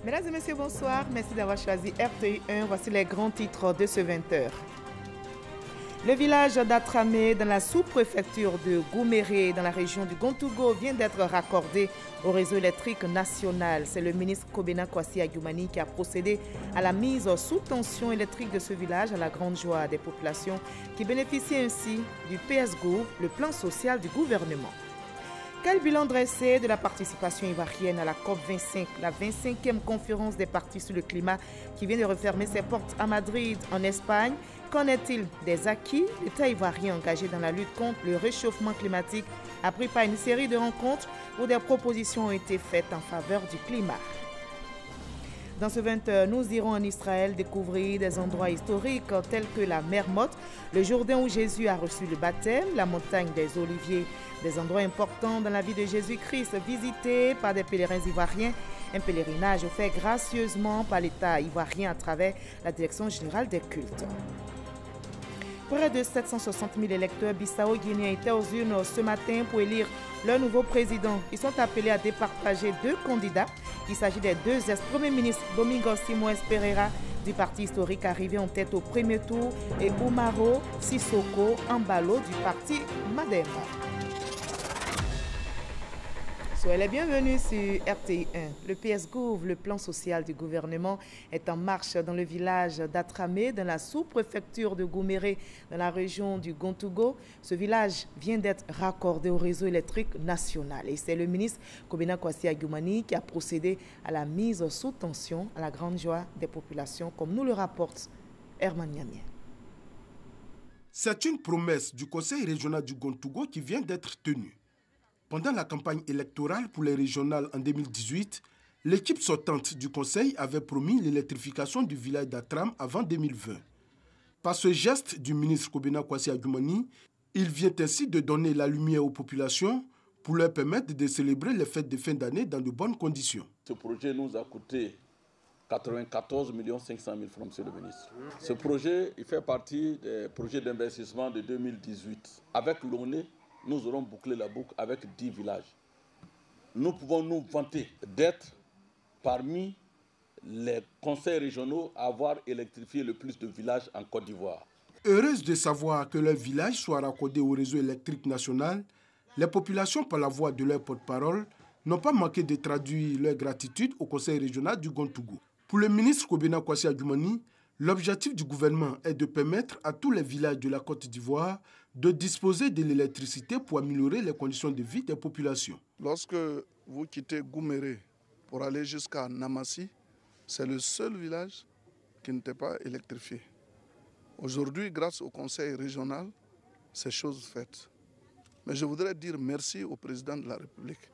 Mesdames et messieurs, bonsoir. Merci d'avoir choisi RTI1. Voici les grands titres de ce 20h. Le village d'Atramé, dans la sous-préfecture de Gouméré, dans la région du Gontougo, vient d'être raccordé au réseau électrique national. C'est le ministre Kobena Kwasi Agyumani qui a procédé à la mise sous tension électrique de ce village, à la grande joie des populations qui bénéficient ainsi du PSGO, le plan social du gouvernement. Quel bilan dressé de la participation ivoirienne à la COP25, la 25e conférence des partis sur le climat qui vient de refermer ses portes à Madrid, en Espagne? Qu'en est-il des acquis? L'État ivoirien engagé dans la lutte contre le réchauffement climatique a pris part à une série de rencontres où des propositions ont été faites en faveur du climat. Dans ce 20h, nous irons en Israël découvrir des endroits historiques tels que la mer Morte, le Jourdain où Jésus a reçu le baptême, la montagne des Oliviers, des endroits importants dans la vie de Jésus-Christ visités par des pèlerins ivoiriens. Un pèlerinage fait gracieusement par l'État ivoirien à travers la Direction générale des cultes. Près de 760 000 électeurs bissau-guinéens étaient aux urnes ce matin pour élire leur nouveau président. Ils sont appelés à départager deux candidats. Il s'agit des deux ex-premiers ministres Domingos Simões Pereira du parti historique arrivé en tête au premier tour et Umaro Sissoko Embalo du parti Mademba. Soyez les bienvenus sur RTI1. Le PSGO, le plan social du gouvernement, est en marche dans le village d'Atramé, dans la sous-préfecture de Gouméré, dans la région du Gontougo. Ce village vient d'être raccordé au réseau électrique national. Et c'est le ministre Kobena Kwasi Agyumani qui a procédé à la mise sous tension à la grande joie des populations, comme nous le rapporte Herman Niamien. C'est une promesse du Conseil régional du Gontougo qui vient d'être tenue. Pendant la campagne électorale pour les régionales en 2018, l'équipe sortante du Conseil avait promis l'électrification du village d'Atram avant 2020. Par ce geste du ministre Kobena Kwasi Agyumani, il vient ainsi de donner la lumière aux populations pour leur permettre de célébrer les fêtes de fin d'année dans de bonnes conditions. Ce projet nous a coûté 94 500 000 francs, monsieur le ministre. Ce projet, il fait partie des projets d'investissement de 2018. Avec l'ONE, nous aurons bouclé la boucle avec 10 villages. Nous pouvons nous vanter d'être parmi les conseils régionaux à avoir électrifié le plus de villages en Côte d'Ivoire. Heureuse de savoir que leur village soit raccordé au réseau électrique national, les populations, par la voix de leur porte-parole, n'ont pas manqué de traduire leur gratitude au conseil régional du Gontougo. Pour le ministre Kobena Kwasi Agyumani, l'objectif du gouvernement est de permettre à tous les villages de la Côte d'Ivoire de disposer de l'électricité pour améliorer les conditions de vie des populations. Lorsque vous quittez Gouméré pour aller jusqu'à Namassi, c'est le seul village qui n'était pas électrifié. Aujourd'hui, grâce au conseil régional, c'est chose faite. Mais je voudrais dire merci au président de la République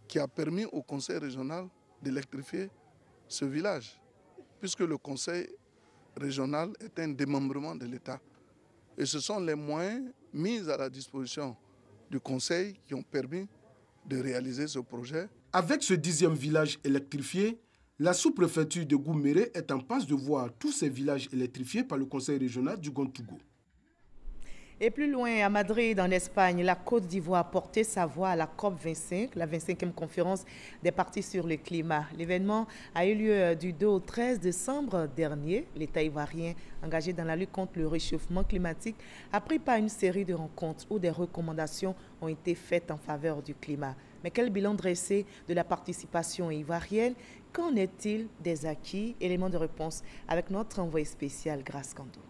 qui a permis au conseil régional d'électrifier ce village, puisque le conseil régional est un démembrement de l'État. Et ce sont les moyens mis à la disposition du Conseil qui ont permis de réaliser ce projet. Avec ce 10e village électrifié, la sous-préfecture de Gouméré est en passe de voir tous ces villages électrifiés par le Conseil régional du Gontougo. Et plus loin, à Madrid, en Espagne, la Côte d'Ivoire a porté sa voix à la COP25, la 25e conférence des partis sur le climat. L'événement a eu lieu du 2 au 13 décembre dernier. L'État ivoirien, engagé dans la lutte contre le réchauffement climatique, a pris part à une série de rencontres où des recommandations ont été faites en faveur du climat. Mais quel bilan dressé de la participation ivoirienne? Qu'en est-il des acquis? Élément de réponse avec notre envoyé spécial, Grace Kando.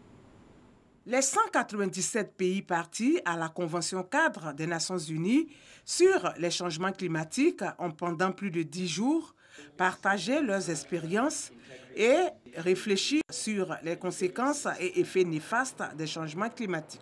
Les 197 pays partis à la Convention cadre des Nations Unies sur les changements climatiques ont pendant plus de 10 jours partagé leurs expériences et réfléchi sur les conséquences et effets néfastes des changements climatiques.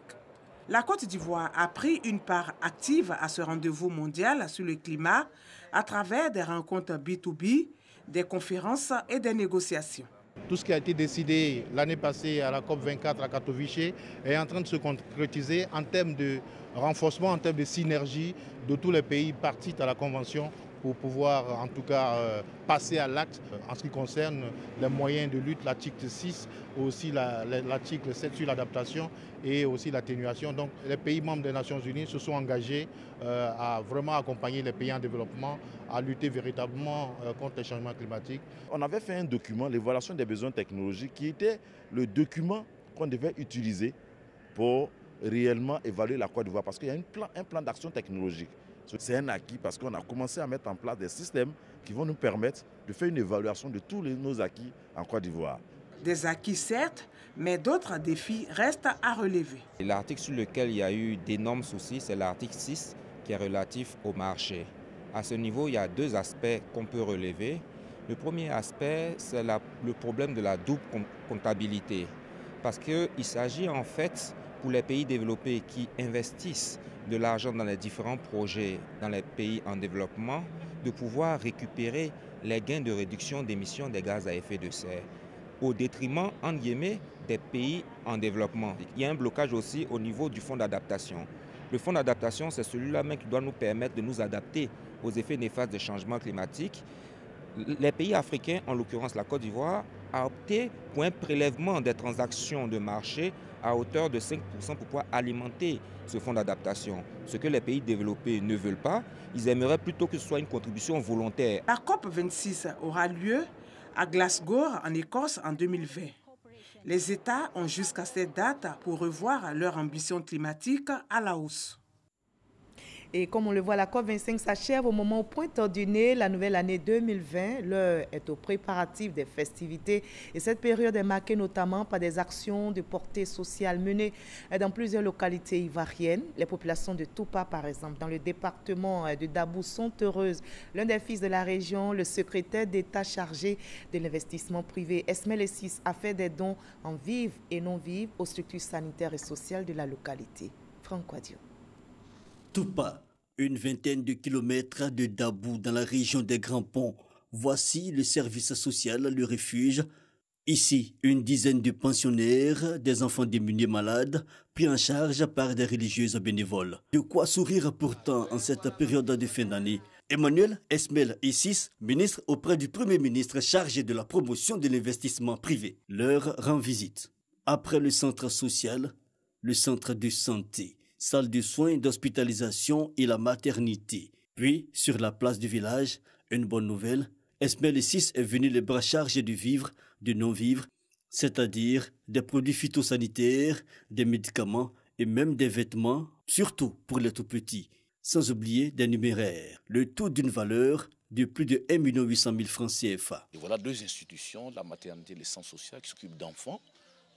La Côte d'Ivoire a pris une part active à ce rendez-vous mondial sur le climat à travers des rencontres B2B, des conférences et des négociations. Tout ce qui a été décidé l'année passée à la COP24 à Katowice est en train de se concrétiser en termes de renforcement, en termes de synergie de tous les pays partis à la Convention pour pouvoir en tout cas passer à l'acte en ce qui concerne les moyens de lutte, l'article 6, aussi l'article 7 sur l'adaptation et aussi l'atténuation. Donc les pays membres des Nations Unies se sont engagés à vraiment accompagner les pays en développement à lutter véritablement contre les changements climatiques. On avait fait un document, l'évaluation des besoins technologiques, qui était le document qu'on devait utiliser pour réellement évaluer la Côte d'Ivoire, parce qu'il y a un plan d'action technologique. C'est un acquis parce qu'on a commencé à mettre en place des systèmes qui vont nous permettre de faire une évaluation de tous nos acquis en Côte d'Ivoire. Des acquis certes, mais d'autres défis restent à relever. L'article sur lequel il y a eu d'énormes soucis, c'est l'article 6 qui est relatif au marché. À ce niveau, il y a deux aspects qu'on peut relever. Le premier aspect, c'est le problème de la double comptabilité. Parce qu'il s'agit en fait, pour les pays développés qui investissent de l'argent dans les différents projets dans les pays en développement, de pouvoir récupérer les gains de réduction d'émissions des gaz à effet de serre, au détriment, entre guillemets, des pays en développement. Il y a un blocage aussi au niveau du fonds d'adaptation. Le fonds d'adaptation, c'est celui-là même qui doit nous permettre de nous adapter aux effets néfastes des changements climatiques. Les pays africains, en l'occurrence la Côte d'Ivoire, a opté pour un prélèvement des transactions de marché à hauteur de 5% pour pouvoir alimenter ce fonds d'adaptation. Ce que les pays développés ne veulent pas, ils aimeraient plutôt que ce soit une contribution volontaire. La COP26 aura lieu à Glasgow, en Écosse, en 2020. Les États ont jusqu'à cette date pour revoir leur ambition climatique à la hausse. Et comme on le voit, la COP25 s'achève au moment où pointe du nez la nouvelle année 2020. L'heure est aux préparatifs des festivités. Et cette période est marquée notamment par des actions de portée sociale menées dans plusieurs localités ivoiriennes. Les populations de Toupa, par exemple, dans le département de Dabou, sont heureuses. L'un des fils de la région, le secrétaire d'État chargé de l'investissement privé, Esmel Essis, a fait des dons en vivres et non vivres aux structures sanitaires et sociales de la localité. Franck Quadio. Toupa, une vingtaine de kilomètres de Dabou dans la région des Grands Ponts. Voici le service social, le refuge. Ici, une dizaine de pensionnaires, des enfants démunis malades, pris en charge par des religieuses bénévoles. De quoi sourire pourtant en cette période de fin d'année. Emmanuel Esmel Essis, ministre auprès du Premier ministre chargé de la promotion de l'investissement privé, leur rend visite. Après le centre social, le centre de santé, salle de soins, d'hospitalisation et la maternité. Puis, sur la place du village, une bonne nouvelle, Esmel Essis est venu les bras chargés de vivres, de non-vivres, c'est-à-dire des produits phytosanitaires, des médicaments et même des vêtements, surtout pour les tout-petits, sans oublier des numéraires, le tout d'une valeur de plus de 1 800 000 francs CFA. Et voilà deux institutions, la maternité et le centre social, qui s'occupent d'enfants,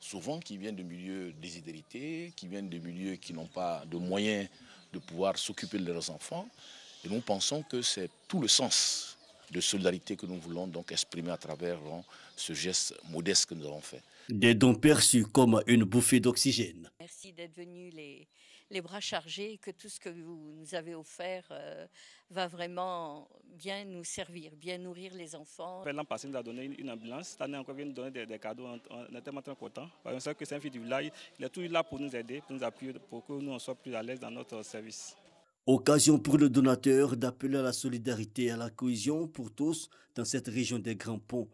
souvent qui viennent de milieux déshérités, qui viennent de milieux qui n'ont pas de moyens de pouvoir s'occuper de leurs enfants. Et nous pensons que c'est tout le sens de solidarité que nous voulons donc exprimer à travers ce geste modeste que nous avons fait. Des dons perçus comme une bouffée d'oxygène. Merci d'être venus les bras chargés, que tout ce que vous nous avez offert va vraiment bien nous servir, bien nourrir les enfants. L'an passé, il nous a donné une ambulance. Cette année encore, il nous donne des cadeaux. On est tellement très contents. Parce que c'est un fils du village. Il est toujours là pour nous aider, pour nous appuyer, pour que nous on soit plus à l'aise dans notre service. Occasion pour le donateur d'appeler à la solidarité et à la cohésion pour tous dans cette région des Grands Ponts.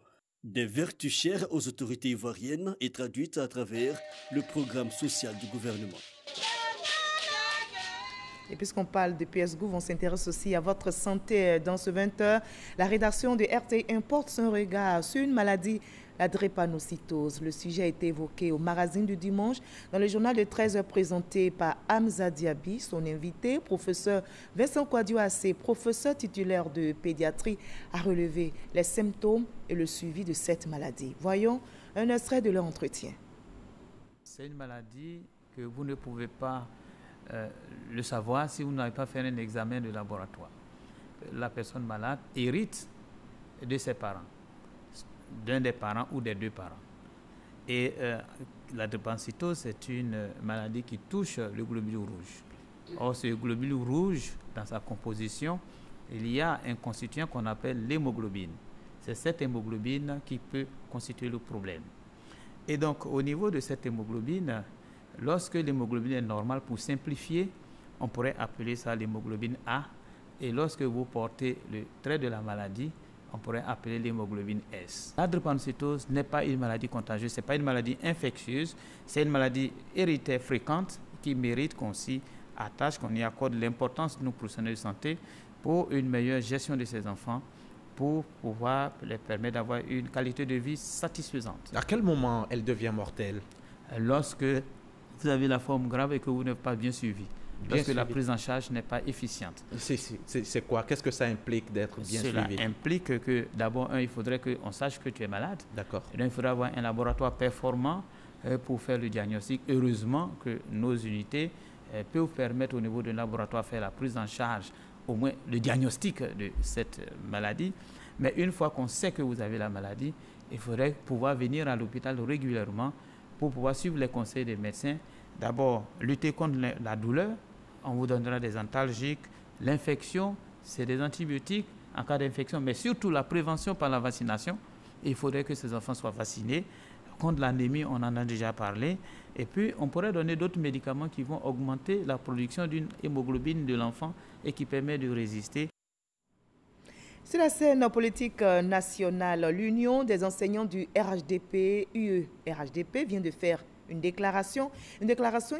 Des vertus chères aux autorités ivoiriennes et traduites à travers le programme social du gouvernement. Et puisqu'on parle de PSGouv, on s'intéresse aussi à votre santé dans ce 20h. La rédaction de RTI porte son regard sur une maladie, la drépanocytose. Le sujet a été évoqué au magazine du dimanche dans le journal de 13h présenté par Hamza Diaby. Son invité, professeur Vincent Kouadio-Assé, professeur titulaire de pédiatrie, a relevé les symptômes et le suivi de cette maladie. Voyons un extrait de leur entretien. C'est une maladie que vous ne pouvez pas le savoir si vous n'avez pas fait un examen de laboratoire. La personne malade hérite de ses parents, d'un des parents ou des deux parents. Et la drépanocytose, c'est une maladie qui touche le globule rouge. Or, ce globule rouge, dans sa composition, il y a un constituant qu'on appelle l'hémoglobine. C'est cette hémoglobine qui peut constituer le problème. Et donc, au niveau de cette hémoglobine, lorsque l'hémoglobine est normale, pour simplifier, on pourrait appeler ça l'hémoglobine A. Et lorsque vous portez le trait de la maladie, on pourrait appeler l'hémoglobine S. La drépanocytose n'est pas une maladie contagieuse, ce n'est pas une maladie infectieuse, c'est une maladie héréditaire fréquente qui mérite qu'on s'y attache, qu'on y accorde l'importance de nos professionnels de santé pour une meilleure gestion de ces enfants, pour pouvoir les permettre d'avoir une qualité de vie satisfaisante. À quel moment elle devient mortelle? Lorsque vous avez la forme grave et que vous n'êtes pas bien suivi. Lorsque la prise en charge n'est pas efficiente. C'est quoi? Qu'est-ce que ça implique d'être bien suivi? Cela implique que d'abord, il faudrait qu'on sache que tu es malade. D'accord. Et donc, il faudrait avoir un laboratoire performant pour faire le diagnostic. Heureusement que nos unités peuvent permettre au niveau d'un laboratoire de faire la prise en charge, au moins le diagnostic de cette maladie. Mais une fois qu'on sait que vous avez la maladie, il faudrait pouvoir venir à l'hôpital régulièrement pour pouvoir suivre les conseils des médecins. D'abord, lutter contre la douleur. On vous donnera des antalgiques. L'infection, c'est des antibiotiques en cas d'infection, mais surtout la prévention par la vaccination. Il faudrait que ces enfants soient vaccinés. Contre l'anémie, on en a déjà parlé. Et puis, on pourrait donner d'autres médicaments qui vont augmenter la production d'une hémoglobine de l'enfant et qui permet de résister. Sur la scène politique nationale, l'Union des enseignants du RHDP, UE-RHDP, vient de faire une déclaration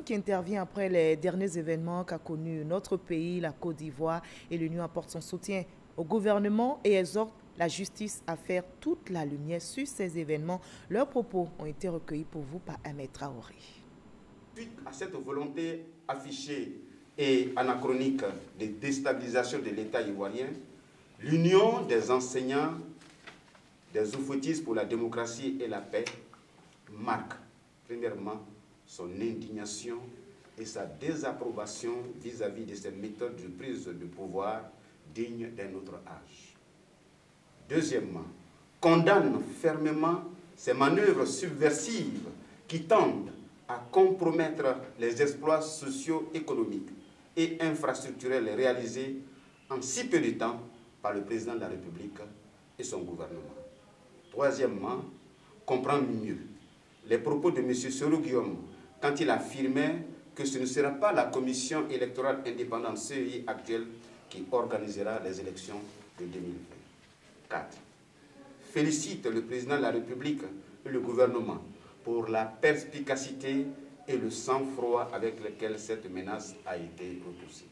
qui intervient après les derniers événements qu'a connus notre pays, la Côte d'Ivoire, et l'Union apporte son soutien au gouvernement et exhorte la justice à faire toute la lumière sur ces événements. Leurs propos ont été recueillis pour vous par Ahmed Traoré. Suite à cette volonté affichée et anachronique de déstabilisation de l'État ivoirien, l'Union des enseignants des oufoutistes pour la démocratie et la paix marque premièrement son indignation et sa désapprobation vis-à-vis de ces méthodes de prise de pouvoir dignes d'un autre âge. Deuxièmement, condamne fermement ces manœuvres subversives qui tendent à compromettre les exploits socio-économiques et infrastructurels réalisés en si peu de temps par le président de la République et son gouvernement. Troisièmement, comprendre mieux les propos de M. Soro Guillaume quand il affirmait que ce ne sera pas la commission électorale indépendante CEI actuelle qui organisera les élections de 2024. Félicite le président de la République et le gouvernement pour la perspicacité et le sang-froid avec lequel cette menace a été repoussée.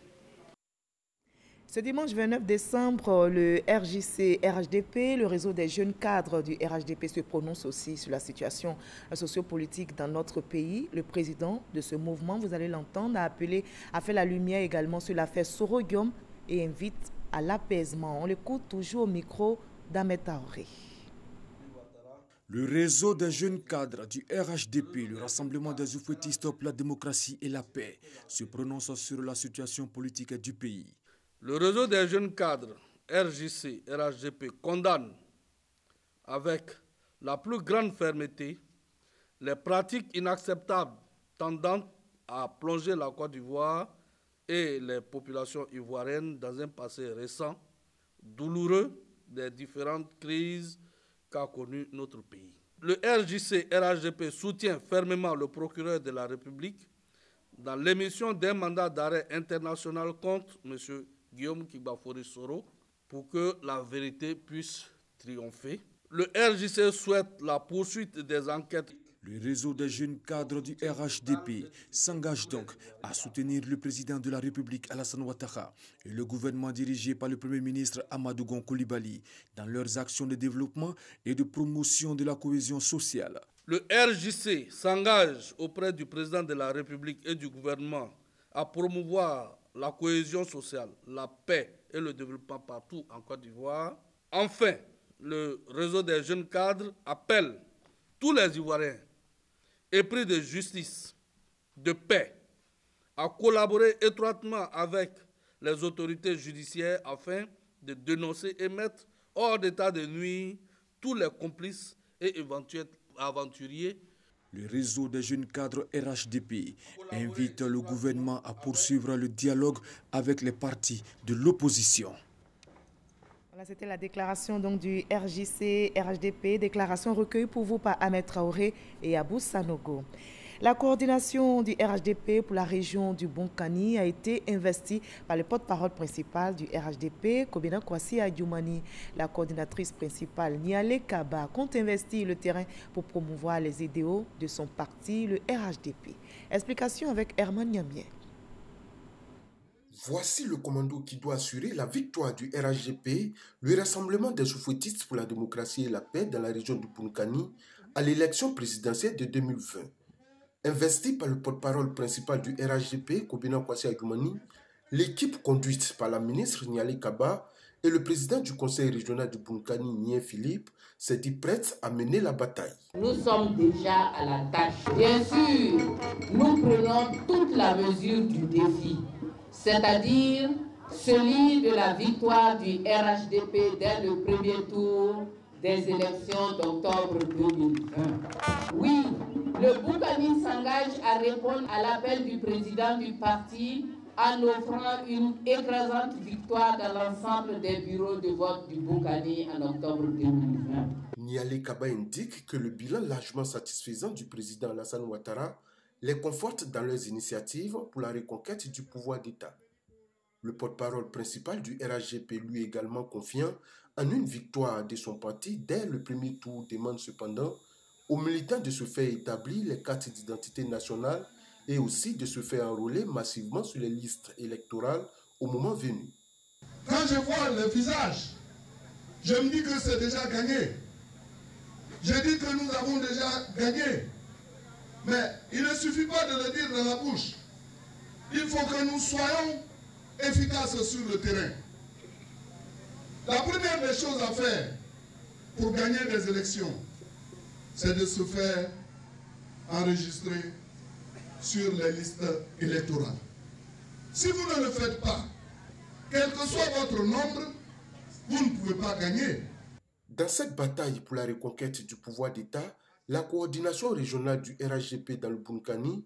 Ce dimanche 29 décembre, le RJC-RHDP, le réseau des jeunes cadres du RHDP, se prononce aussi sur la situation sociopolitique dans notre pays. Le président de ce mouvement, vous allez l'entendre, a appelé à faire la lumière également sur l'affaire Soro Guillaume et invite à l'apaisement. On l'écoute toujours au micro d'Ahmed Traoré. Le réseau des jeunes cadres du RHDP, le Rassemblement des oufoutistes pour la démocratie et la paix, se prononce sur la situation politique du pays. Le réseau des jeunes cadres RJC-RHDP condamne avec la plus grande fermeté les pratiques inacceptables tendant à plonger la Côte d'Ivoire et les populations ivoiriennes dans un passé récent, douloureux des différentes crises qu'a connu notre pays. Le RJC-RHDP soutient fermement le procureur de la République dans l'émission d'un mandat d'arrêt international contre M. Guillaume Kibafori Soro pour que la vérité puisse triompher. Le RJC souhaite la poursuite des enquêtes. Le réseau des jeunes cadres du RHDP s'engage donc à soutenir le président de la République Alassane Ouattara et le gouvernement dirigé par le Premier ministre Amadou Gon Coulibaly dans leurs actions de développement et de promotion de la cohésion sociale. Le RJC s'engage auprès du président de la République et du gouvernement à promouvoir la cohésion sociale, la paix et le développement partout en Côte d'Ivoire. Enfin, le réseau des jeunes cadres appelle tous les Ivoiriens épris de justice, de paix, à collaborer étroitement avec les autorités judiciaires afin de dénoncer et mettre hors d'état de nuire tous les complices et éventuels aventuriers. Le réseau des jeunes cadres RHDP invite le gouvernement à poursuivre le dialogue avec les partis de l'opposition. Voilà, c'était la déclaration donc du RJC-RHDP, déclaration recueillie pour vous par Ahmed Traoré et Abou Sanogo. La coordination du RHDP pour la région du Bonkani a été investie par le porte-parole principal du RHDP, Kobena Kwasi Adjoumani. La coordinatrice principale, Niale Kaba, compte investir le terrain pour promouvoir les idéaux de son parti, le RHDP. Explication avec Herman Niamien. Voici le commando qui doit assurer la victoire du RHDP, le Rassemblement des Soufouettistes pour la démocratie et la paix dans la région du Bonkani, à l'élection présidentielle de 2020. Investi par le porte-parole principal du RHDP, Kobena Kwasi Adjoumani, l'équipe conduite par la ministre Niale Kaba et le président du conseil régional du Bonkani, Nien Philippe, s'est dit prête à mener la bataille. Nous sommes déjà à la tâche. Bien sûr, nous prenons toute la mesure du défi, c'est-à-dire celui de la victoire du RHDP dès le premier tour des élections d'octobre 2020. Oui, le Bonkani s'engage à répondre à l'appel du président du parti en offrant une écrasante victoire dans l'ensemble des bureaux de vote du Bonkani en octobre 2020. Niale Kaba indique que le bilan largement satisfaisant du président Alassane Ouattara les conforte dans leurs initiatives pour la reconquête du pouvoir d'État. Le porte-parole principal du RHDP, lui également confiant en une victoire de son parti dès le premier tour, demande cependant aux militants de se faire établir les cartes d'identité nationale et aussi de se faire enrôler massivement sur les listes électorales au moment venu. Quand je vois le visage, je me dis que c'est déjà gagné. Je dis que nous avons déjà gagné. Mais il ne suffit pas de le dire dans la bouche. Il faut que nous soyons efficaces sur le terrain. La première des choses à faire pour gagner des élections, c'est de se faire enregistrer sur les listes électorales. Si vous ne le faites pas, quel que soit votre nombre, vous ne pouvez pas gagner. Dans cette bataille pour la reconquête du pouvoir d'État, la coordination régionale du RHDP dans le Bonkani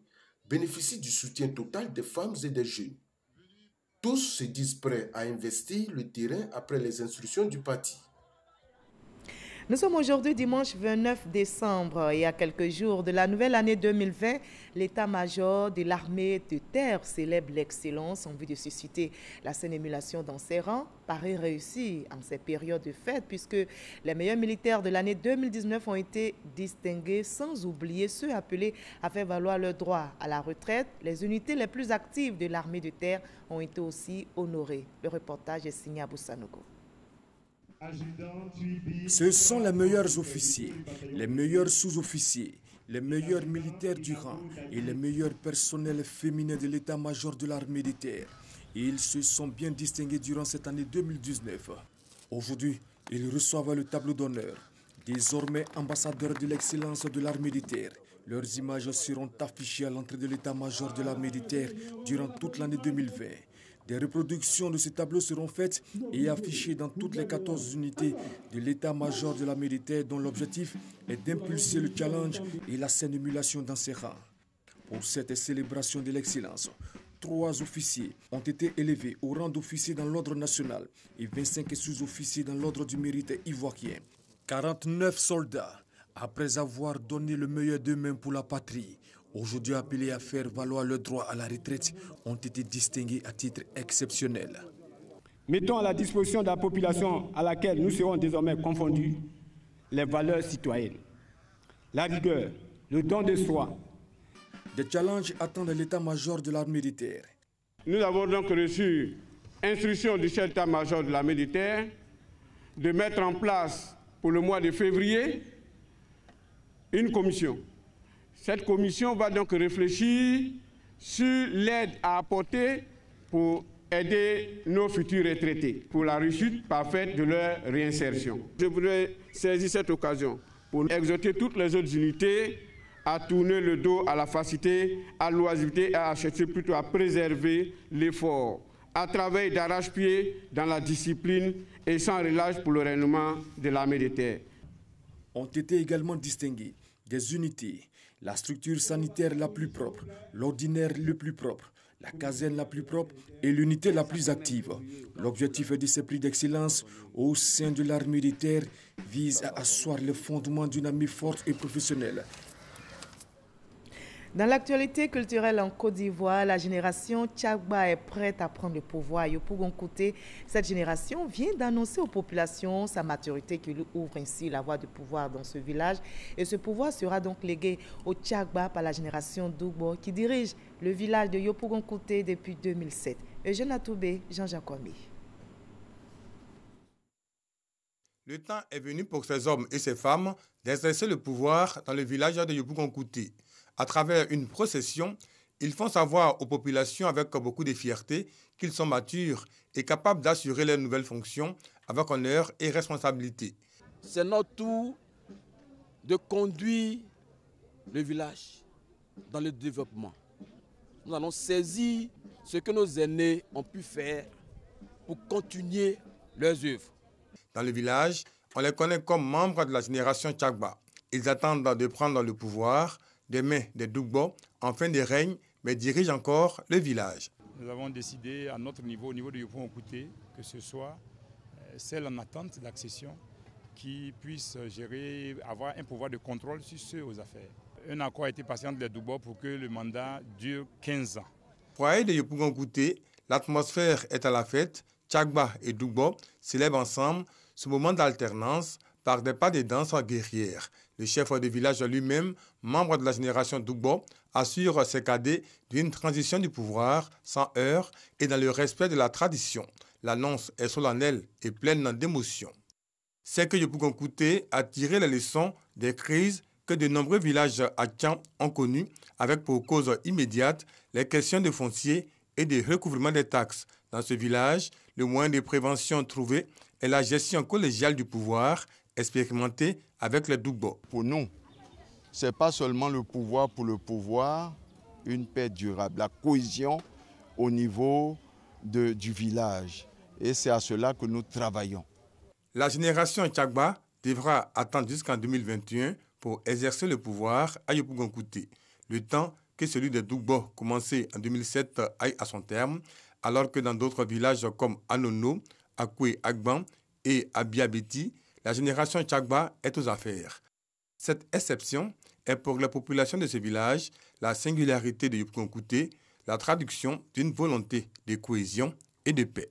bénéficie du soutien total des femmes et des jeunes. Tous se disent prêts à investir le terrain après les instructions du parti. Nous sommes aujourd'hui dimanche 29 décembre et à quelques jours de la nouvelle année 2020, l'état-major de l'armée de terre célèbre l'excellence en vue de susciter la saine émulation dans ses rangs. Paraît réussi en ces périodes de fête puisque les meilleurs militaires de l'année 2019 ont été distingués sans oublier ceux appelés à faire valoir leur droit à la retraite. Les unités les plus actives de l'armée de terre ont été aussi honorées. Le reportage est signé à Boussanogo. Ce sont les meilleurs officiers, les meilleurs sous-officiers, les meilleurs militaires du rang et les meilleurs personnels féminins de l'état-major de l'armée de terre. Ils se sont bien distingués durant cette année 2019. Aujourd'hui, ils reçoivent le tableau d'honneur. Désormais ambassadeurs de l'excellence de l'armée de terre, leurs images seront affichées à l'entrée de l'état-major de l'armée de terre durant toute l'année 2020. Des reproductions de ces tableaux seront faites et affichées dans toutes les 14 unités de l'état-major de l'armée de terre dont l'objectif est d'impulser le challenge et la saine émulation dans ses rangs. Pour cette célébration de l'excellence, 3 officiers ont été élevés au rang d'officier dans l'ordre national et 25 sous-officiers dans l'ordre du mérite ivoirien. 49 soldats, après avoir donné le meilleur d'eux-mêmes pour la patrie, aujourd'hui appelés à faire valoir le droit à la retraite, ont été distingués à titre exceptionnel. Mettons à la disposition de la population à laquelle nous serons désormais confondus les valeurs citoyennes, la rigueur, le don de soi. Des challenges attendent l'état-major de l'armée de terre. Nous avons donc reçu instruction du chef d'état-major de l'armée de terre de mettre en place pour le mois de février une commission. Cette commission va donc réfléchir sur l'aide à apporter pour aider nos futurs retraités pour la réussite parfaite de leur réinsertion. Je voudrais saisir cette occasion pour exhorter toutes les autres unités à tourner le dos à la facilité, à l'oisiveté et à chercher plutôt à préserver l'effort, à travailler d'arrache-pied dans la discipline et sans relâche pour le rayonnement de l'armée de terre. Ont été également distinguées des unités, la structure sanitaire la plus propre, l'ordinaire le plus propre, la caserne la plus propre et l'unité la plus active. L'objectif de ces prix d'excellence au sein de l'armée de terre vise à asseoir le fondement d'une armée forte et professionnelle. Dans l'actualité culturelle en Côte d'Ivoire, la génération Tchagba est prête à prendre le pouvoir. Yopougon Kouté, cette génération vient d'annoncer aux populations sa maturité qui lui ouvre ainsi la voie de pouvoir dans ce village. Et ce pouvoir sera donc légué au Tchagba par la génération Dougbo qui dirige le village de Yopougon Kouté depuis 2007. Eugène Atoubé, Jean-Jacques Omi. Le temps est venu pour ces hommes et ces femmes d'exercer le pouvoir dans le village de Yopougon Kouté. À travers une procession, ils font savoir aux populations avec beaucoup de fierté qu'ils sont matures et capables d'assurer leurs nouvelles fonctions avec honneur et responsabilité. C'est notre tour de conduire le village dans le développement. Nous allons saisir ce que nos aînés ont pu faire pour continuer leurs œuvres. Dans le village, on les connaît comme membres de la génération Tchagba. Ils attendent de prendre le pouvoir des mains des Dougbo en fin de règne, mais dirigent encore le village. Nous avons décidé à notre niveau, au niveau de Yopougon Kouté, que ce soit celle en attente d'accession qui puisse gérer, avoir un pouvoir de contrôle sur ceux aux affaires. Un accord a été passé entre les Dougbo pour que le mandat dure 15 ans. Foyer de Yopougon Kouté, l'atmosphère est à la fête. Tchagba et Dougbo célèbrent ensemble ce moment d'alternance par des pas de danse guerrières. Le chef de village lui-même, membre de la génération Dougbo, assure ses cadets d'une transition du pouvoir sans heurts et dans le respect de la tradition. L'annonce est solennelle et pleine d'émotion. C'est que Yopougon Kouté a tiré les leçons des crises que de nombreux villages haïtiens ont connues, avec pour cause immédiate les questions de foncier et de recouvrement des taxes. Dans ce village, le moyen de prévention trouvé est la gestion collégiale du pouvoir, expérimentée avec les Dougbo. Pour nous, ce n'est pas seulement le pouvoir pour le pouvoir, une paix durable, la cohésion au niveau du village. Et c'est à cela que nous travaillons. La génération Tchagba devra attendre jusqu'en 2021 pour exercer le pouvoir à Yopougon Kouté. Le temps que celui des Dougbo, commencé en 2007, aille à son terme, alors que dans d'autres villages comme Anono, Akwe Agban et Abiabeti, la génération Tchagba est aux affaires. Cette exception est pour la population de ce village la singularité de Yopougon Kouté, la traduction d'une volonté de cohésion et de paix.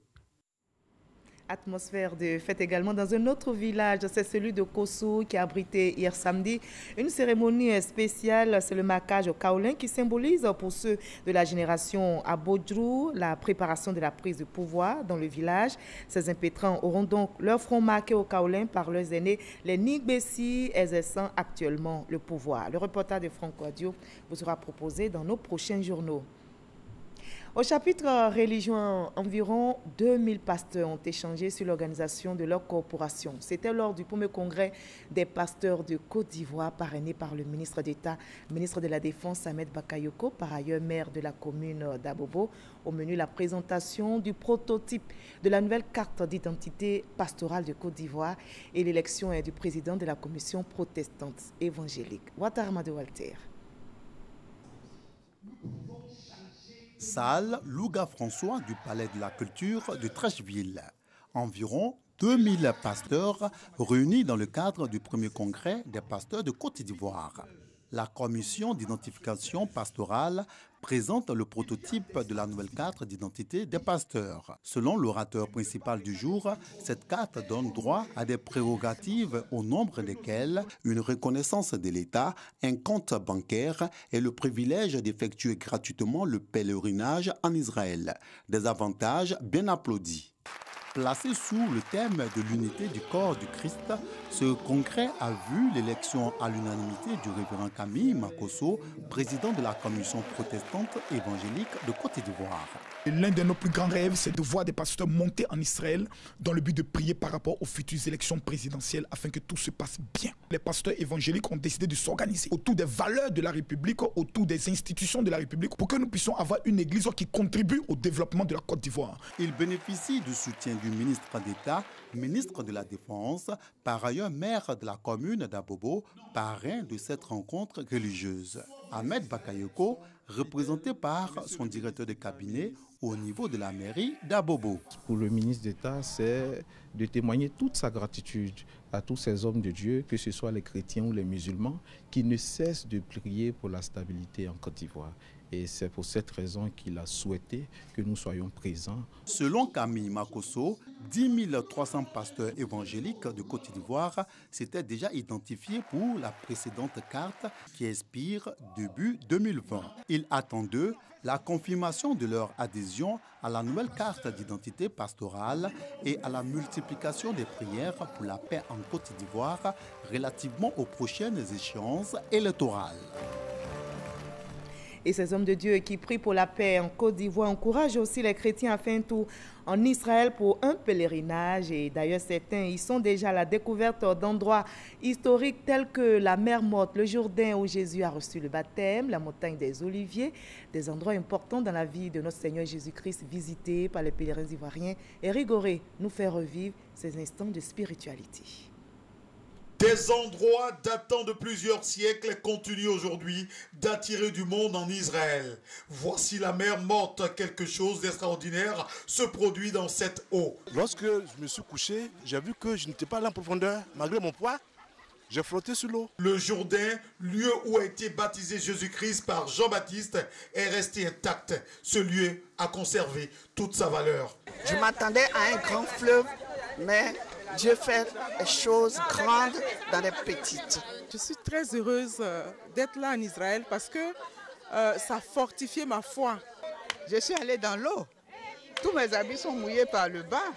Atmosphère de fête également dans un autre village, c'est celui de Kossou qui a abrité hier samedi une cérémonie spéciale. C'est le marquage au kaolin qui symbolise pour ceux de la génération Abodjrou la préparation de la prise de pouvoir dans le village. Ces impétrants auront donc leur front marqué au kaolin par leurs aînés, les Nigbessi, exerçant actuellement le pouvoir. Le reportage de Franck Audio vous sera proposé dans nos prochains journaux. Au chapitre religion, environ 2000 pasteurs ont échangé sur l'organisation de leur corporation. C'était lors du premier congrès des pasteurs de Côte d'Ivoire parrainé par le ministre d'État, ministre de la Défense Ahmed Bakayoko, par ailleurs maire de la commune d'Abobo. Au menu, la présentation du prototype de la nouvelle carte d'identité pastorale de Côte d'Ivoire et l'élection du président de la commission protestante évangélique. Ouattara Walter. Salle Louga François du Palais de la Culture de Trècheville. Environ 2000 pasteurs réunis dans le cadre du premier congrès des pasteurs de Côte d'Ivoire. La commission d'identification pastorale présente le prototype de la nouvelle carte d'identité des pasteurs. Selon l'orateur principal du jour, cette carte donne droit à des prérogatives au nombre desquelles une reconnaissance de l'État, un compte bancaire et le privilège d'effectuer gratuitement le pèlerinage en Israël. Des avantages bien applaudis. Placé sous le thème de l'unité du corps du Christ, ce congrès a vu l'élection à l'unanimité du révérend Camille Makosso, président de la commission protestante évangélique de Côte d'Ivoire. L'un de nos plus grands rêves, c'est de voir des pasteurs monter en Israël dans le but de prier par rapport aux futures élections présidentielles afin que tout se passe bien. Les pasteurs évangéliques ont décidé de s'organiser autour des valeurs de la République, autour des institutions de la République pour que nous puissions avoir une église qui contribue au développement de la Côte d'Ivoire. Il bénéficie du soutien du du ministre d'État, ministre de la Défense, par ailleurs maire de la commune d'Abobo, parrain de cette rencontre religieuse. Ahmed Bakayoko, représenté par son directeur de cabinet au niveau de la mairie d'Abobo. Pour le ministre d'État, c'est de témoigner toute sa gratitude à tous ces hommes de Dieu, que ce soit les chrétiens ou les musulmans, qui ne cessent de prier pour la stabilité en Côte d'Ivoire. Et c'est pour cette raison qu'il a souhaité que nous soyons présents. Selon Camille Makosso, 10 300 pasteurs évangéliques de Côte d'Ivoire s'étaient déjà identifiés pour la précédente carte qui expire début 2020. Il attend d'eux la confirmation de leur adhésion à la nouvelle carte d'identité pastorale et à la multiplication des prières pour la paix en Côte d'Ivoire relativement aux prochaines échéances électorales. Et ces hommes de Dieu qui prient pour la paix en Côte d'Ivoire encouragent aussi les chrétiens à faire un tour en Israël pour un pèlerinage. Et d'ailleurs, certains y sont déjà à la découverte d'endroits historiques tels que la mer Morte, le Jourdain où Jésus a reçu le baptême, la montagne des Oliviers, des endroits importants dans la vie de notre Seigneur Jésus-Christ visités par les pèlerins ivoiriens. Et Rigoré nous fait revivre ces instants de spiritualité. Des endroits datant de plusieurs siècles continuent aujourd'hui d'attirer du monde en Israël. Voici la mer Morte, quelque chose d'extraordinaire se produit dans cette eau. Lorsque je me suis couché, j'ai vu que je n'étais pas allé en profondeur, malgré mon poids. J'ai flotté sur l'eau. Le Jourdain, lieu où a été baptisé Jésus-Christ par Jean-Baptiste, est resté intact. Ce lieu a conservé toute sa valeur. Je m'attendais à un grand fleuve, mais Dieu fait des choses grandes dans les petites. Je suis très heureuse d'être là en Israël parce que ça a fortifié ma foi. Je suis allée dans l'eau. Tous mes habits sont mouillés par le bas.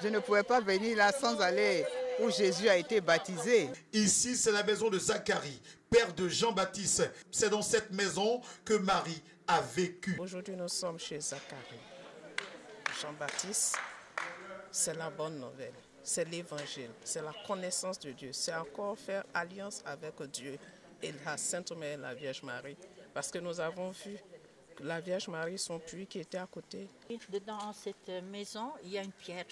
Je ne pouvais pas venir là sans aller où Jésus a été baptisé. Ici, c'est la maison de Zacharie, père de Jean-Baptiste. C'est dans cette maison que Marie a vécu. Aujourd'hui, nous sommes chez Zacharie. Jean-Baptiste, c'est la bonne nouvelle. C'est l'évangile, c'est la connaissance de Dieu, c'est encore faire alliance avec Dieu et la Sainte Mère, la Vierge Marie. Parce que nous avons vu la Vierge Marie, son puits qui était à côté. Dans cette maison, il y a une pierre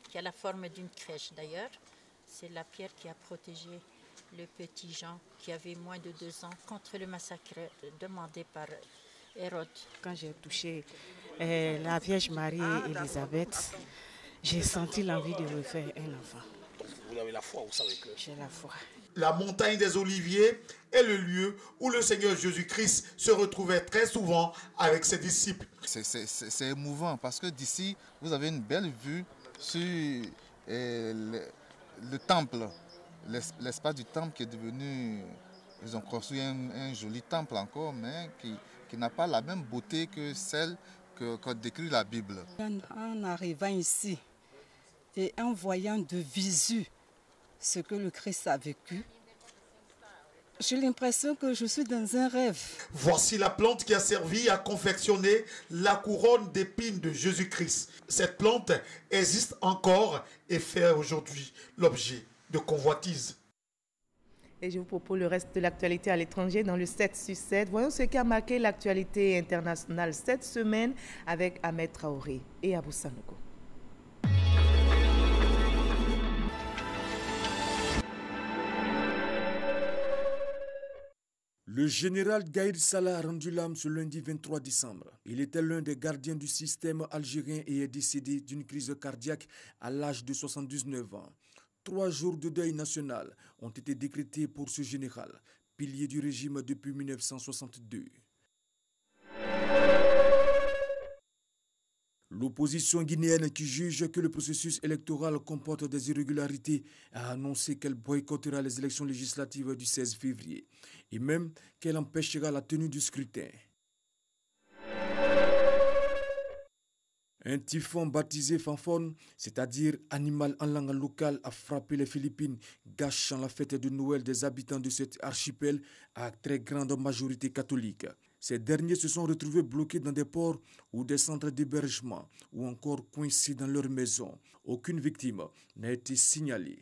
qui a la forme d'une crèche d'ailleurs. C'est la pierre qui a protégé le petit Jean qui avait moins de 2 ans contre le massacre demandé par Hérode. Quand j'ai touché la Vierge Marie et Élisabeth, j'ai senti l'envie de refaire un enfant. Vous avez la foi, vous savez que... J'ai la foi. La montagne des Oliviers est le lieu où le Seigneur Jésus-Christ se retrouvait très souvent avec ses disciples. C'est émouvant parce que d'ici, vous avez une belle vue sur le temple, l'espace du temple qui est devenu... Ils ont construit un joli temple encore, mais qui n'a pas la même beauté que celle que décrit la Bible. En arrivant ici et en voyant de visu ce que le Christ a vécu, j'ai l'impression que je suis dans un rêve. Voici la plante qui a servi à confectionner la couronne d'épines de Jésus-Christ. Cette plante existe encore et fait aujourd'hui l'objet de convoitises. Et je vous propose le reste de l'actualité à l'étranger dans le 7 sur 7. Voyons ce qui a marqué l'actualité internationale cette semaine avec Ahmed Traoré et Abou Sanogo. Le général Gaïd Salah a rendu l'âme ce lundi 23 décembre. Il était l'un des gardiens du système algérien et est décédé d'une crise cardiaque à l'âge de 79 ans. 3 jours de deuil national ont été décrétés pour ce général, pilier du régime depuis 1962. L'opposition guinéenne qui juge que le processus électoral comporte des irrégularités a annoncé qu'elle boycottera les élections législatives du 16 février et même qu'elle empêchera la tenue du scrutin. Un typhon baptisé Fanfon, c'est-à-dire animal en langue locale, a frappé les Philippines, gâchant la fête de Noël des habitants de cet archipel à très grande majorité catholique. Ces derniers se sont retrouvés bloqués dans des ports ou des centres d'hébergement ou encore coincés dans leurs maisons. Aucune victime n'a été signalée.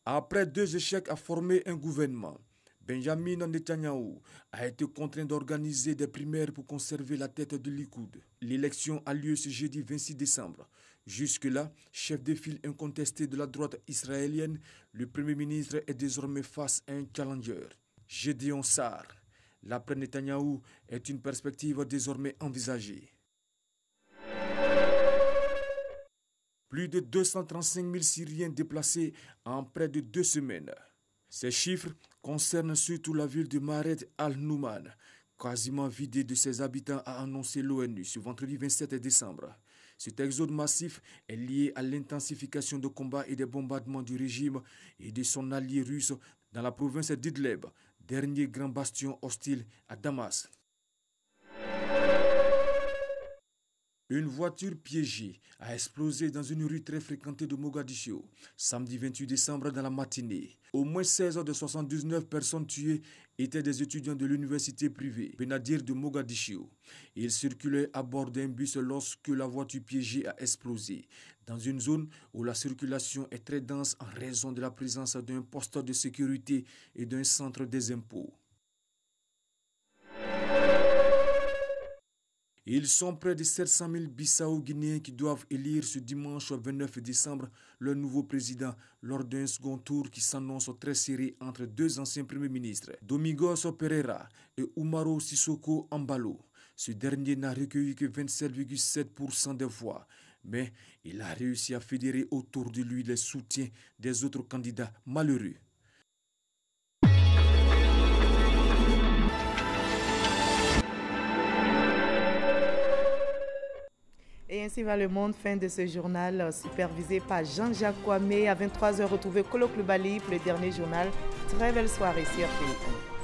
Après 2 échecs à former un gouvernement, Benjamin Netanyahu a été contraint d'organiser des primaires pour conserver la tête du Likoud. L'élection a lieu ce jeudi 26 décembre. Jusque-là, chef de file incontesté de la droite israélienne, le Premier ministre est désormais face à un challenger, Gédéon Sa'ar. L'après Netanyahou est une perspective désormais envisagée. Plus de 235 000 Syriens déplacés en près de 2 semaines. Ces chiffres concernent surtout la ville de Maaret al-Nouman, quasiment vidée de ses habitants, a annoncé l'ONU ce vendredi 27 décembre. Cet exode massif est lié à l'intensification de combats et des bombardements du régime et de son allié russe dans la province d'Idlib, dernier grand bastion hostile à Damas. Une voiture piégée a explosé dans une rue très fréquentée de Mogadiscio, samedi 28 décembre dans la matinée. Au moins 16 de 79 personnes tuées étaient des étudiants de l'université privée Benadir de Mogadiscio. Ils circulaient à bord d'un bus lorsque la voiture piégée a explosé, dans une zone où la circulation est très dense en raison de la présence d'un poste de sécurité et d'un centre des impôts. Ils sont près de 700 000 Bissau-Guinéens qui doivent élire ce dimanche 29 décembre leur nouveau président lors d'un second tour qui s'annonce très serré entre 2 anciens premiers ministres, Domingos Pereira et Umaro Sissoko Embalo. Ce dernier n'a recueilli que 27,7% des voix, mais il a réussi à fédérer autour de lui les soutiens des autres candidats malheureux. Et ainsi va le monde. Fin de ce journal supervisé par Jean-Jacques Kwame. À 23h, retrouvez Kolo Klubali pour le dernier journal. Très belle soirée sur RFI.